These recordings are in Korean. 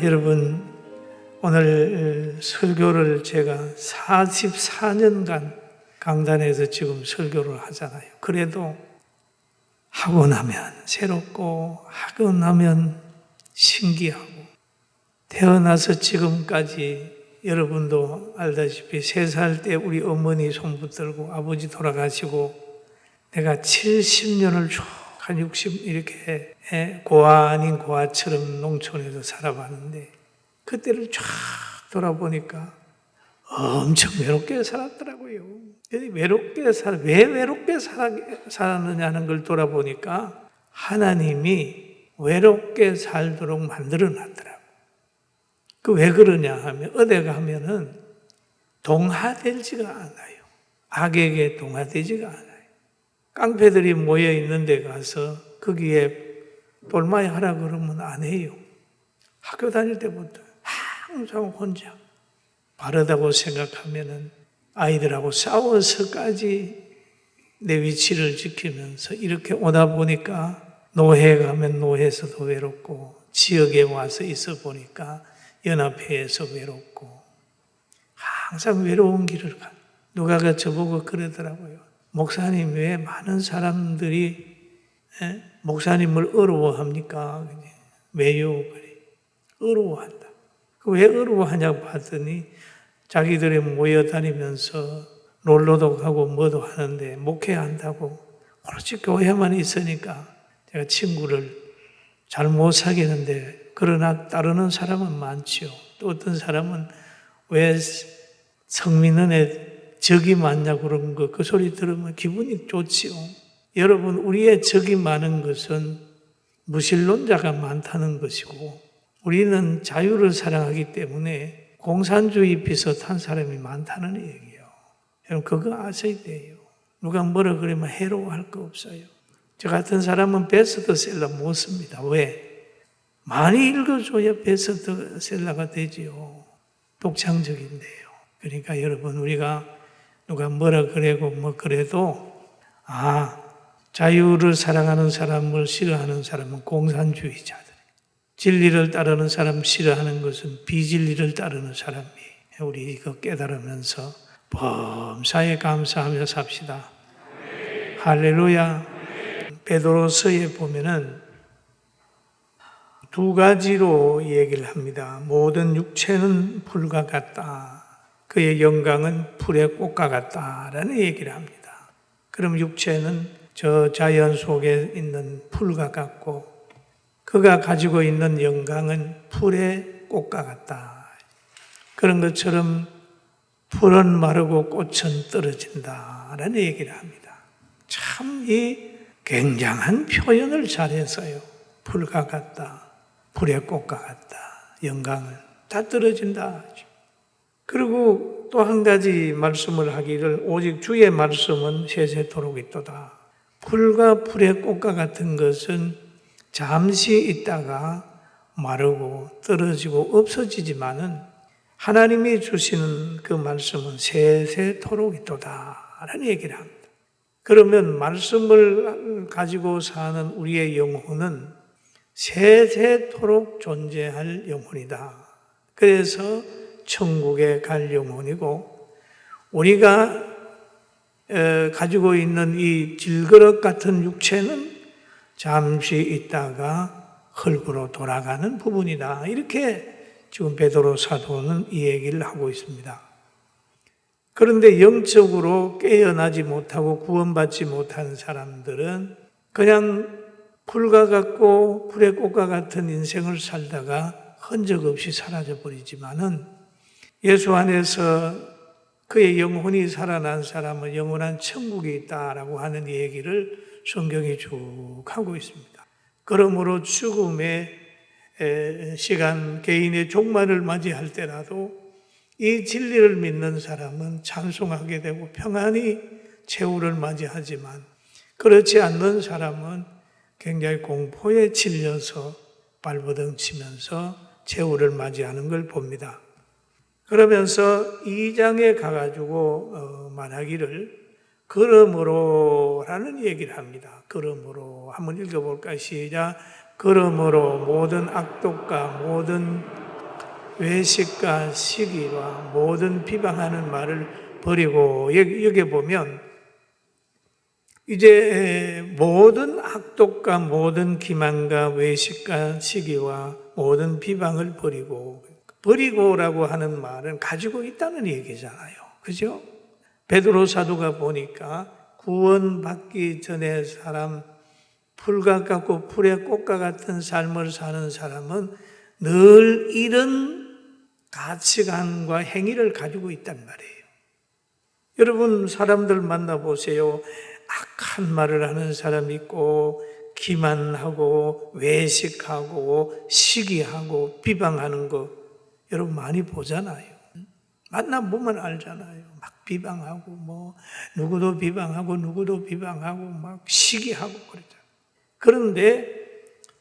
여러분, 오늘 설교를 제가 44년간 강단에서 지금 설교를 하잖아요. 그래도 하고 나면 새롭고 하고 나면 신기하고, 태어나서 지금까지 여러분도 알다시피 3살 때 우리 어머니 손 붙들고 아버지 돌아가시고 내가 70년을 쭉 한 60 이렇게 고아 아닌 고아처럼 농촌에서 살아봤는데, 그때를 쫙 돌아보니까 엄청 외롭게 살았더라고요. 왜 외롭게 살았느냐는 걸 돌아보니까 하나님이 외롭게 살도록 만들어 놨더라고요. 그 왜 그러냐 하면, 어디 가면은 동화되지가 않아요. 악에게 동화되지가 않아요. 깡패들이 모여 있는 데 가서 거기에 돌마이 하라 그러면 안 해요. 학교 다닐 때부터 항상 혼자 바르다고 생각하면은 아이들하고 싸워서까지 내 위치를 지키면서 이렇게 오다 보니까, 노회 가면 노회에서도 외롭고, 지역에 와서 있어 보니까 연합회에서 외롭고, 항상 외로운 길을 가. 누가 저보고 그러더라고요. 목사님, 왜 많은 사람들이 목사님을 어려워합니까? 왜요? 어려워한다. 왜 어려워하냐고 봤더니 자기들이 모여 다니면서 놀러도 가고 뭐도 하는데 목회한다고 오로지 교회만 있으니까 제가 친구를 잘 못 사귀는데, 그러나 따르는 사람은 많지요. 또 어떤 사람은 왜 성민은혜 적이 많냐고 그런 거, 그 소리 들으면 기분이 좋지요. 여러분, 우리의 적이 많은 것은 무신론자가 많다는 것이고, 우리는 자유를 사랑하기 때문에 공산주의 비슷한 사람이 많다는 얘기예요. 여러분, 그거 아셔야 돼요. 누가 뭐라 그러면 해로워할 거 없어요. 저 같은 사람은 베스트셀러 못 씁니다. 왜? 많이 읽어줘야 베스트셀러가 되지요. 독창적인데요. 그러니까 여러분, 우리가 누가 뭐라 그래고 뭐 그래도, 자유를 사랑하는 사람을 싫어하는 사람은 공산주의자들, 진리를 따르는 사람 싫어하는 것은 비진리를 따르는 사람이에요. 우리 이거 깨달으면서 범사에 감사하며 삽시다. 할렐루야. 베드로서에 보면은 2가지로 얘기를 합니다. 모든 육체는 풀과 같다. 그의 영광은 풀의 꽃과 같다라는 얘기를 합니다. 그럼 육체는 저 자연 속에 있는 풀과 같고, 그가 가지고 있는 영광은 풀의 꽃과 같다. 그런 것처럼 풀은 마르고 꽃은 떨어진다라는 얘기를 합니다. 참 이 굉장한 표현을 잘했어요. 풀과 같다, 풀의 꽃과 같다, 영광을 다 떨어진다. 그리고 또 한 가지 말씀을 하기를, 오직 주의 말씀은 세세토록 있도다. 풀과 풀의 꽃과 같은 것은 잠시 있다가 마르고 떨어지고 없어지지만은, 하나님이 주시는 그 말씀은 세세토록 있도다 라는 얘기를 합니다. 그러면 말씀을 가지고 사는 우리의 영혼은 세세토록 존재할 영혼이다. 그래서 천국에 갈 영혼이고, 우리가 가지고 있는 이 질그릇 같은 육체는 잠시 있다가 흙으로 돌아가는 부분이다. 이렇게 지금 베드로 사도는 이 얘기를 하고 있습니다. 그런데 영적으로 깨어나지 못하고 구원받지 못한 사람들은 그냥 풀과 같고 풀의 꽃과 같은 인생을 살다가 흔적 없이 사라져 버리지만은, 예수 안에서 그의 영혼이 살아난 사람은 영원한 천국이 있다라고 하는 얘기를 성경이 쭉 하고 있습니다. 그러므로 죽음의 시간, 개인의 종말을 맞이할 때라도 이 진리를 믿는 사람은 찬송하게 되고 평안히 최후를 맞이하지만, 그렇지 않는 사람은 굉장히 공포에 질려서 발버둥 치면서 최후를 맞이하는 걸 봅니다. 그러면서 2장에 가가지고 말하기를 그러므로 라는 얘기를 합니다. 그러므로 한번 읽어볼까요? 시작. 그러므로 모든 악독과 모든 외식과 시기와 모든 비방하는 말을 버리고, 여기 보면 이제 모든 악독과 모든 기만과 외식과 시기와 모든 비방을 버리고라고 하는 말은 가지고 있다는 얘기잖아요. 그죠? 베드로 사도가 보니까 구원받기 전에 사람, 풀과 같고 풀의 꽃과 같은 삶을 사는 사람은 늘 이런 가치관과 행위를 가지고 있단 말이에요. 여러분, 사람들 만나보세요. 악한 말을 하는 사람이 있고, 기만하고, 외식하고, 시기하고, 비방하는 거 여러분 많이 보잖아요. 만나보면 알잖아요. 막 비방하고, 누구도 비방하고, 막 시기하고 그러잖아요. 그런데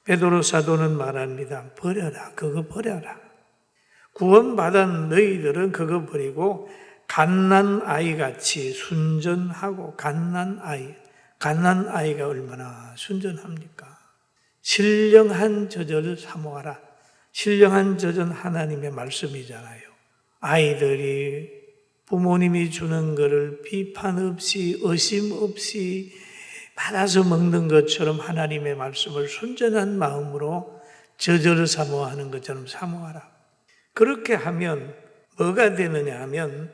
베드로 사도는 말합니다. 버려라. 그거 버려라. 구원받은 너희들은 그거 버리고 갓난 아이같이 순전하고, 갓난 아이가 얼마나 순전합니까? 신령한 저절을 사모하라. 신령한 저절은 하나님의 말씀이잖아요. 아이들이 부모님이 주는 것을 비판 없이, 의심 없이 받아서 먹는 것처럼 하나님의 말씀을 순전한 마음으로 저절을 사모하는 것처럼 사모하라. 그렇게 하면 뭐가 되느냐 하면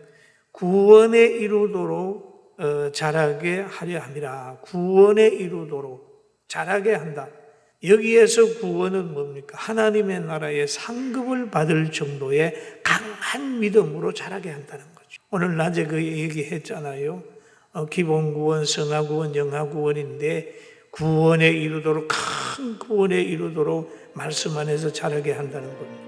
구원에 이루도록 자라게 하려 함이라. 구원에 이루도록 자라게 한다. 여기에서 구원은 뭡니까? 하나님의 나라의 상급을 받을 정도의 강한 믿음으로 자라게 한다는 거죠. 오늘 낮에 그 얘기했잖아요. 기본구원, 성화구원, 영화구원인데 구원에 이루도록, 큰 구원에 이루도록 말씀 안에서 자라게 한다는 겁니다.